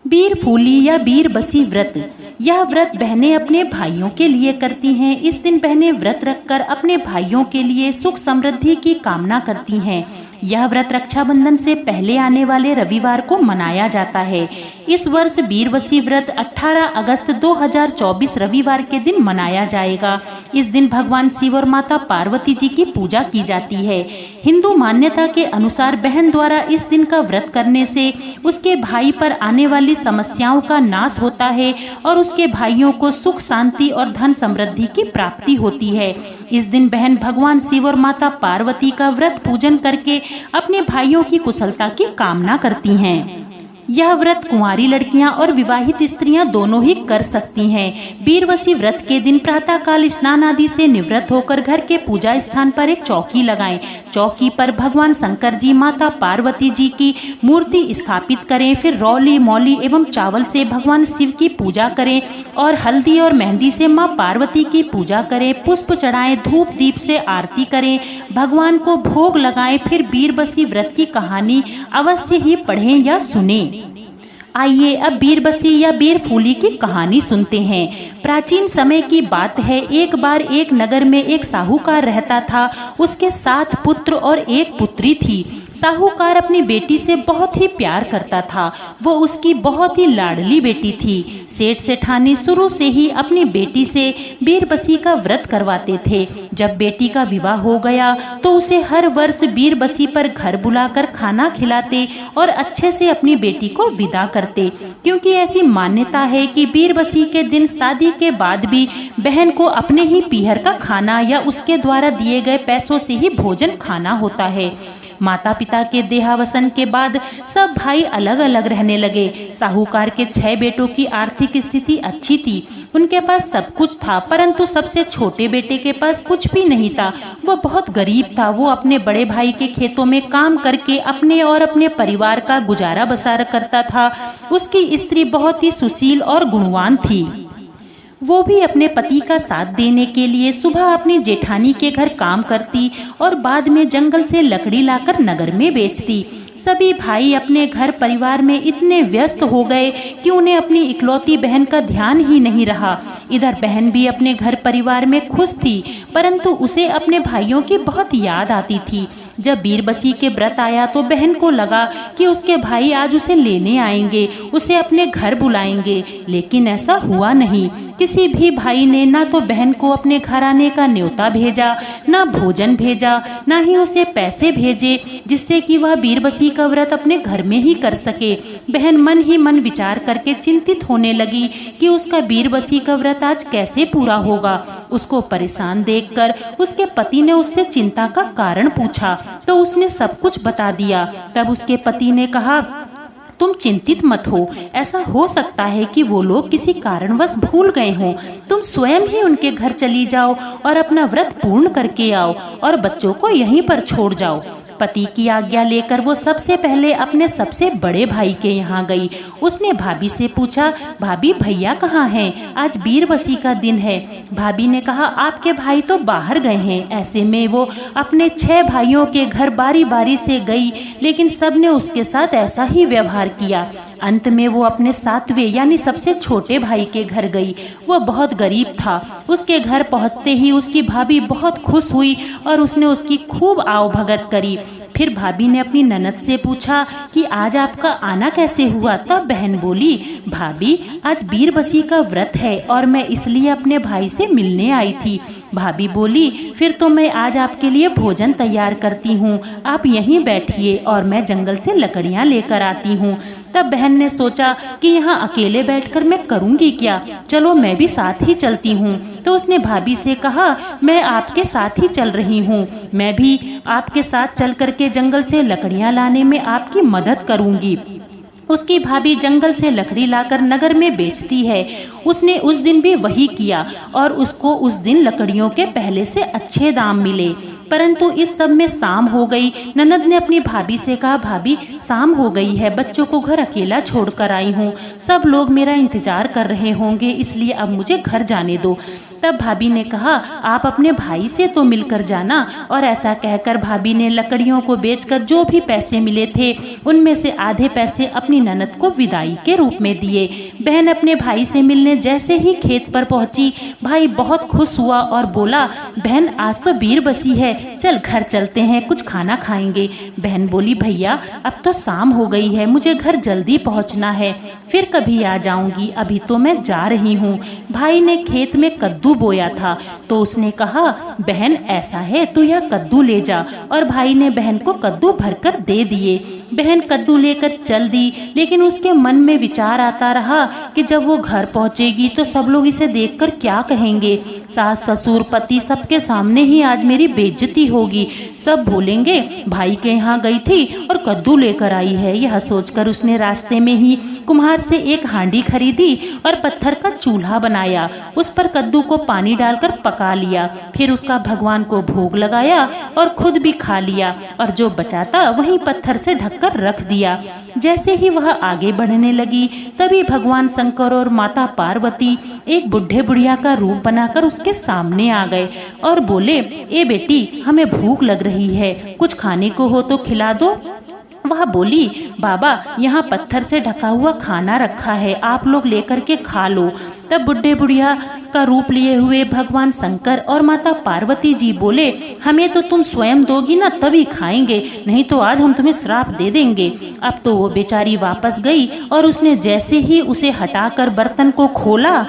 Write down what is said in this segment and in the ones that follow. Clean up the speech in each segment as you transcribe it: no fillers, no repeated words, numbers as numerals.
बीर फूली या बीर बसी व्रत। यह व्रत बहनें अपने भाइयों के लिए करती हैं। इस दिन बहनें व्रत रखकर अपने भाइयों के लिए सुख समृद्धि की कामना करती हैं। यह व्रत रक्षाबंधन से पहले आने वाले रविवार को मनाया जाता है। इस वर्ष बीर बसी व्रत 18 अगस्त 2024 रविवार के दिन मनाया जाएगा। इस दिन भगवान शिव और माता पार्वती जी की पूजा की जाती है। हिंदू मान्यता के अनुसार बहन द्वारा इस दिन का व्रत करने से उसके भाई पर आने वाली समस्याओं का नाश होता है और उसके भाइयों को सुख शांति और धन समृद्धि की प्राप्ति होती है। इस दिन बहन भगवान शिव और माता पार्वती का व्रत पूजन करके अपने भाइयों की कुशलता की कामना करती हैं। यह व्रत कुंवारी लड़कियां और विवाहित स्त्रियां दोनों ही कर सकती हैं। बीरबसी व्रत के दिन प्रातः काल स्नान आदि से निवृत्त होकर घर के पूजा स्थान पर एक चौकी लगाएं। चौकी पर भगवान शंकर जी, माता पार्वती जी की मूर्ति स्थापित करें। फिर रौली, मौली एवं चावल से भगवान शिव की पूजा करें और हल्दी और मेहंदी से माँ पार्वती की पूजा करें। पुष्प चढ़ाएं, धूप दीप से आरती करें, भगवान को भोग लगाएं। फिर बीरबसी व्रत की कहानी अवश्य ही पढ़ें या सुनें। आइए अब बीरबसी या बीर फूली की कहानी सुनते हैं। प्राचीन समय की बात है। एक बार एक नगर में एक साहूकार रहता था। उसके 7 पुत्र और एक पुत्री थी। साहूकार अपनी बेटी से बहुत ही प्यार करता था। वो उसकी बहुत ही लाडली बेटी थी। सेठ सेठानी शुरू से ही अपनी बेटी से बीरबसी का व्रत करवाते थे। जब बेटी का विवाह हो गया तो उसे हर वर्ष बीरबसी पर घर बुलाकर खाना खिलाते और अच्छे से अपनी बेटी को विदा करते, क्योंकि ऐसी मान्यता है कि बीरबसी के दिन शादी के बाद भी बहन को अपने ही पीहर का खाना या उसके द्वारा दिए गए पैसों से ही भोजन खाना होता है। माता पिता के देहावसन के बाद सब भाई अलग अलग रहने लगे। साहूकार के 6 बेटों की आर्थिक स्थिति अच्छी थी। उनके पास सब कुछ था, परंतु सबसे छोटे बेटे के पास कुछ भी नहीं था। वो बहुत गरीब था। वो अपने बड़े भाई के खेतों में काम करके अपने और अपने परिवार का गुजारा बसारा करता था। उसकी स्त्री बहुत ही सुशील और गुणवान थी। वो भी अपने पति का साथ देने के लिए सुबह अपनी जेठानी के घर काम करती और बाद में जंगल से लकड़ी लाकर नगर में बेचती। सभी भाई अपने घर परिवार में इतने व्यस्त हो गए कि उन्हें अपनी इकलौती बहन का ध्यान ही नहीं रहा। इधर बहन भी अपने घर परिवार में खुश थी, परंतु उसे अपने भाइयों की बहुत याद आती थी। जब बीरबसी के व्रत आया तो बहन को लगा कि उसके भाई आज उसे लेने आएंगे, उसे अपने घर बुलाएंगे, लेकिन ऐसा हुआ नहीं। किसी भी भाई ने ना तो बहन को अपने घर आने का न्योता भेजा, ना भोजन भेजा, ना ही उसे पैसे भेजे जिससे कि वह बीरबसी का व्रत अपने घर में ही कर सके। बहन मन ही मन विचार करके चिंतित होने लगी कि उसका बीरबसी का व्रत आज कैसे पूरा होगा। उसको परेशान देखकर उसके पति ने उससे चिंता का कारण पूछा तो उसने सब कुछ बता दिया। तब उसके पति ने कहा, तुम चिंतित मत हो। ऐसा हो सकता है कि वो लोग किसी कारणवश भूल गए हों। तुम स्वयं ही उनके घर चली जाओ और अपना व्रत पूर्ण करके आओ और बच्चों को यहीं पर छोड़ जाओ। पति की आज्ञा लेकर वो सबसे पहले अपने सबसे बड़े भाई के यहाँ गई। उसने भाभी से पूछा, भाभी भैया कहाँ हैं? आज बीरबसी का दिन है। भाभी ने कहा, आपके भाई तो बाहर गए हैं। ऐसे में वो अपने 6 भाइयों के घर बारी बारी से गई, लेकिन सब ने उसके साथ ऐसा ही व्यवहार किया। अंत में वो अपने 7वें यानी सबसे छोटे भाई के घर गई। वो बहुत गरीब था। उसके घर पहुंचते ही उसकी भाभी बहुत खुश हुई और उसने उसकी खूब आवभगत करी। फिर भाभी ने अपनी ननद से पूछा कि आज आपका आना कैसे हुआ? तब बहन बोली, भाभी आज बीरबसी का व्रत है और मैं इसलिए अपने भाई से मिलने आई थी। भाभी बोली, फिर तो मैं आज आपके लिए भोजन तैयार करती हूँ, आप यहीं बैठिए और मैं जंगल से लकड़ियाँ लेकर आती हूँ। तब बहन ने सोचा कि यहाँ अकेले बैठकर मैं करूँगी क्या, चलो मैं भी साथ ही चलती हूँ। तो उसने भाभी से कहा, मैं आपके साथ ही चल रही हूँ, मैं भी आपके साथ चल करके जंगल से लकड़ियाँ लाने में आपकी मदद करूँगी। उसकी भाभी जंगल से लकड़ी लाकर नगर में बेचती है। उसने उस दिन भी वही किया और उसको उस दिन लकड़ियों के पहले से अच्छे दाम मिले। परंतु इस सब में शाम हो गई। ननद ने अपनी भाभी से कहा, भाभी शाम हो गई है, बच्चों को घर अकेला छोड़कर आई हूँ, सब लोग मेरा इंतजार कर रहे होंगे, इसलिए अब मुझे घर जाने दो। तब भाभी ने कहा, आप अपने भाई से तो मिलकर जाना। और ऐसा कहकर भाभी ने लकड़ियों को बेचकर जो भी पैसे मिले थे उनमें से आधे पैसे अपनी ननद को विदाई के रूप में दिए। बहन अपने भाई से मिलने जैसे ही खेत पर पहुंची, भाई बहुत खुश हुआ और बोला, बहन आज तो बीर बसी है, चल घर चलते हैं, कुछ खाना खाएंगे। बहन बोली, भैया अब तो शाम हो गई है, मुझे घर जल्दी पहुंचना है, फिर कभी आ जाऊंगी, अभी तो मैं जा रही हूँ। भाई ने खेत में कद्दू बोया था तो उसने कहा, बहन ऐसा है तो यह कद्दू ले जा। और भाई ने बहन को कद्दू भरकर दे दिए। बहन कद्दू लेकर चल दी, लेकिन उसके मन में विचार आता रहा कि जब वो घर पहुंचेगी तो सब लोग इसे देखकर क्या कहेंगे। सास ससुर पति सबके सामने ही आज मेरी बेइज्जती होगी, सब बोलेंगे भाई के यहाँ गई थी और कद्दू लेकर आई है। यह सोचकर उसने रास्ते में ही कुम्हार से एक हांडी खरीदी और पत्थर का चूल्हा बनाया, उस पर कद्दू को पानी डालकर पका लिया, फिर उसका भगवान को भोग लगाया और खुद भी खा लिया, और जो बचा था वहीं पत्थर से ढककर रख दिया। जैसे ही वह आगे बढ़ने लगी तभी भगवान शंकर और माता पार्वती एक बुढ़े बुढ़िया का रूप बनाकर उसके सामने आ गए और बोले, ए बेटी हमें भूख लग रही है, कुछ खाने को हो तो खिला दो। वह बोली, बाबा यहाँ पत्थर से ढका हुआ खाना रखा है, आप लोग लेकर के खा लो। तब बुढ़े बुढ़िया का रूप लिए हुए भगवान शंकर और माता पार्वती जी बोले, हमें तो तुम स्वयं दोगी ना तभी खाएंगे, नहीं तो आज हम तुम्हें श्राप दे देंगे। अब तो वो बेचारी वापस गई और उसने जैसे ही उसे हटाकर बर्तन को खोला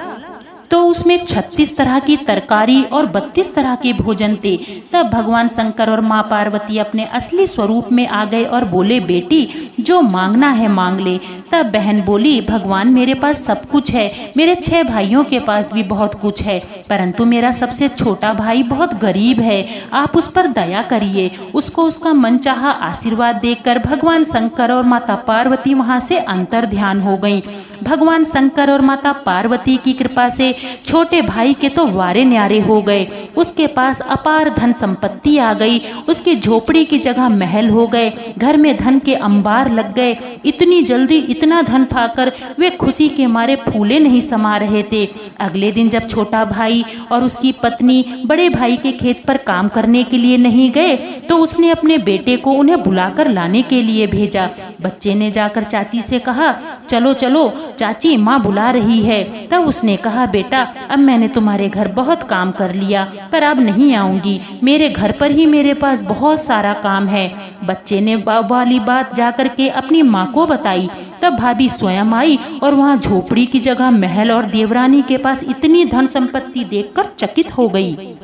तो उसमें 36 तरह की तरकारी और 32 तरह के भोजन थे। तब भगवान शंकर और माँ पार्वती अपने असली स्वरूप में आ गए और बोले, बेटी जो मांगना है मांग ले। तब बहन बोली, भगवान मेरे पास सब कुछ है, मेरे 6 भाइयों के पास भी बहुत कुछ है, परंतु मेरा सबसे छोटा भाई बहुत गरीब है, आप उस पर दया करिए। उसको उसका मनचाहा आशीर्वाद देकर भगवान शंकर और माता पार्वती वहाँ से अंतर ध्यान हो गयी। भगवान शंकर और माता पार्वती की कृपा से छोटे भाई के तो वारे न्यारे हो गए, उसके पास अपार धन संपत्ति आ गई, उसकी झोपड़ी की जगह महल हो गए, घर में धन के अंबार लग गए। इतनी जल्दी इतना धन पाकर वे खुशी के मारे फूले नहीं समा रहे थे। अगले दिन जब छोटा भाई और उसकी पत्नी बड़े भाई के खेत पर काम करने के लिए नहीं गए तो उसने अपने बेटे को उन्हें बुलाकर लाने के लिए भेजा। बच्चे ने जाकर चाची से कहा, चलो चलो चाची माँ बुला रही है। तब उसने कहा, बेटा अब मैंने तुम्हारे घर बहुत काम कर लिया पर अब नहीं आऊंगी, मेरे घर पर ही मेरे पास बहुत सारा काम है। बच्चे ने वाली बात जाकर के अपनी माँ को बताई। तब भाभी स्वयं आई और वहाँ झोपड़ी की जगह महल और देवरानी के पास इतनी धन संपत्ति देखकर चकित हो गई।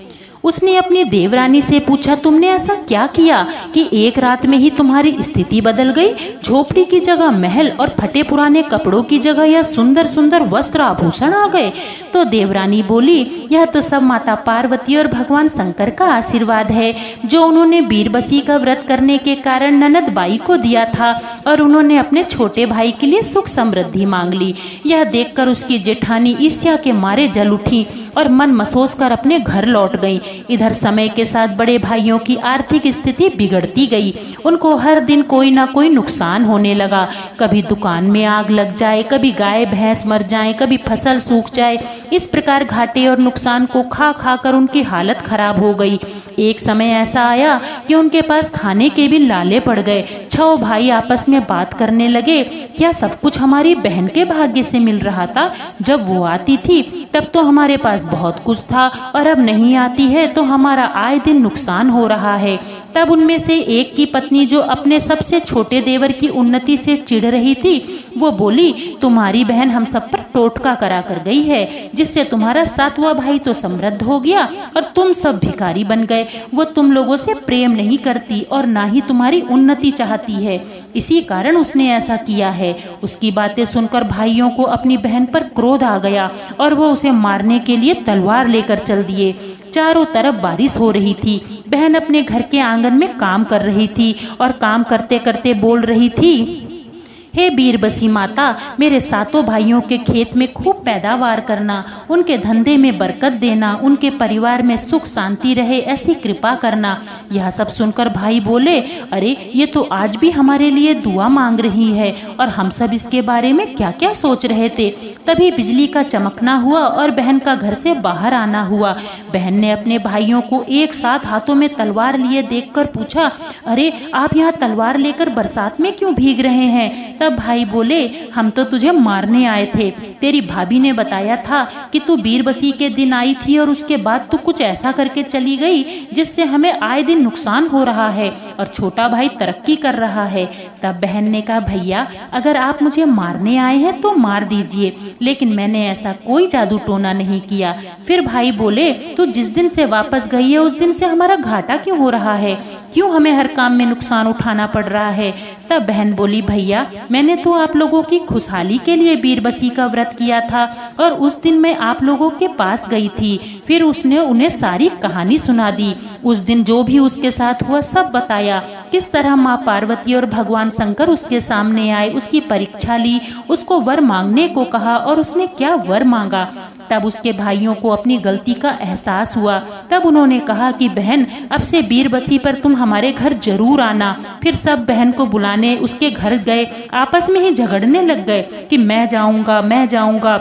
उसने अपनी देवरानी से पूछा, तुमने ऐसा क्या किया कि एक रात में ही तुम्हारी स्थिति बदल गई? झोपड़ी की जगह महल और फटे पुराने कपड़ों की जगह यह सुंदर सुंदर वस्त्र आभूषण आ गए। तो देवरानी बोली, यह तो सब माता पार्वती और भगवान शंकर का आशीर्वाद है, जो उन्होंने बीरबसी का व्रत करने के कारण ननद बाई को दिया था और उन्होंने अपने छोटे भाई के लिए सुख समृद्धि मांग ली। यह देखकर उसकी जेठानी ईर्ष्या के मारे जल उठी और मन मसोस कर अपने घर लौट गई। इधर समय के साथ बड़े भाइयों की आर्थिक स्थिति बिगड़ती गई। उनको हर दिन कोई ना कोई नुकसान होने लगा। कभी दुकान में आग लग जाए, कभी गाय भैंस मर जाए, कभी फसल सूख जाए। इस प्रकार घाटे और नुकसान को खा खा कर उनकी हालत खराब हो गई। एक समय ऐसा आया कि उनके पास खाने के भी लाले पड़ गए। 6 भाई आपस में बात करने लगे, क्या सब कुछ हमारी बहन के भाग्य से मिल रहा था? जब वो आती थी तब तो हमारे पास बहुत कुछ था और अब नहीं आती है तो हमारा आए दिन नुकसान हो रहा है। तब उनमें से एक की पत्नी, जो अपने सबसे छोटे देवर की उन्नति से चिढ़ रही थी, वो बोली, तुम्हारी बहन हम सब पर टोटका करा कर गई है, जिससे तुम्हारा 7वां भाई तो समृद्ध हो गया और तुम सब भिखारी बन गए। वो तुम लोगों से प्रेम नहीं करती और ना ही तुम्हारी उन्नति चाहती है, इसी कारण उसने ऐसा किया है। उसकी बातें सुनकर भाइयों को अपनी बहन पर क्रोध आ गया और वो उसे मारने के लिए तलवार लेकर चल दिए। चारों तरफ बारिश हो रही थी। बहन अपने घर के आंगन में काम कर रही थी और काम करते करते बोल रही थी हे बीरबसी माता, मेरे सातों भाइयों के खेत में खूब पैदावार करना, उनके धंधे में बरकत देना, उनके परिवार में सुख शांति रहे, ऐसी कृपा करना। यह सब सुनकर भाई बोले, अरे ये तो आज भी हमारे लिए दुआ मांग रही है, और हम सब इसके बारे में क्या क्या सोच रहे थे। तभी बिजली का चमकना हुआ और बहन का घर से बाहर आना हुआ। बहन ने अपने भाइयों को एक साथ हाथों में तलवार लिए देखकर पूछा, अरे आप यहाँ तलवार लेकर बरसात में क्यों भीग रहे हैं? तब भाई बोले, हम तो तुझे मारने आए थे। तेरी भाभी ने बताया था कि तू बीरबसी के दिन आई थी और उसके बाद तू कुछ ऐसा करके चली गई जिससे हमें आए दिन नुकसान हो रहा है और छोटा भाई तरक्की कर रहा है। तब बहन ने कहा, भैया अगर आप मुझे मारने आए हैं तो मार दीजिए, लेकिन मैंने ऐसा कोई जादू टोना नहीं किया। फिर भाई बोले, तू जिस दिन से वापस गई है उस दिन से हमारा घाटा क्यों हो रहा है? क्यों हमें हर काम में नुकसान उठाना पड़ रहा है? तब बहन बोली, भैया मैंने तो आप लोगों की खुशहाली के लिए बीरबसी का व्रत किया था, और उस दिन मैं आप लोगों के पास गई थी। फिर उसने उन्हें सारी कहानी सुना दी। उस दिन जो भी उसके साथ हुआ सब बताया, किस तरह माँ पार्वती और भगवान शंकर उसके सामने आए, उसकी परीक्षा ली, उसको वर मांगने को कहा और उसने क्या वर मांगा। तब उसके भाइयों को अपनी गलती का एहसास हुआ। तब उन्होंने कहा कि बहन अब से बीरबसी पर तुम हमारे घर जरूर आना। फिर सब बहन को बुलाने उसके घर गए, आपस में ही झगड़ने लग गए कि मैं जाऊंगा मैं जाऊंगा।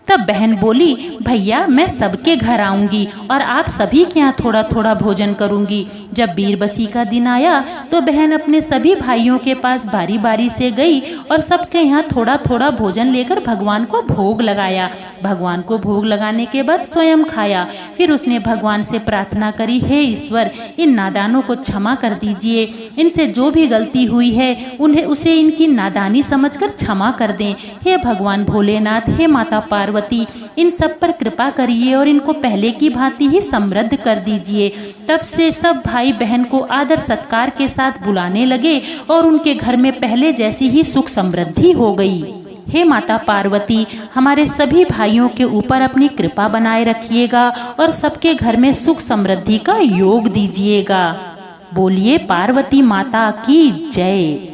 तब बहन बोली, भैया मैं सबके घर आऊंगी और आप सभी के यहाँ थोड़ा थोड़ा भोजन करूंगी। जब बीरबसी का दिन आया तो बहन अपने सभी भाइयों के पास बारी बारी से गई और सबके यहाँ थोड़ा थोड़ा भोजन लेकर भगवान को भोग लगाया। भगवान को भोग लगाने के बाद स्वयं खाया। फिर उसने भगवान से प्रार्थना करी, हे ईश्वर इन नादानों को क्षमा कर दीजिए, इनसे जो भी गलती हुई है उन्हें उसे इनकी नादानी समझकर क्षमा कर दें। हे भगवान भोलेनाथ, हे माता पार्वती, इन सब पर कृपा करिए और इनको पहले की भांति ही समृद्ध कर दीजिए। तब से सब भाई बहन को आदर सत्कार के साथ बुलाने लगे और उनके घर में पहले जैसी ही सुख समृद्धि हो गई। हे माता पार्वती, हमारे सभी भाइयों के ऊपर अपनी कृपा बनाए रखिएगा और सबके घर में सुख समृद्धि का योग दीजिएगा। बोलिए पार्वती माता की जय।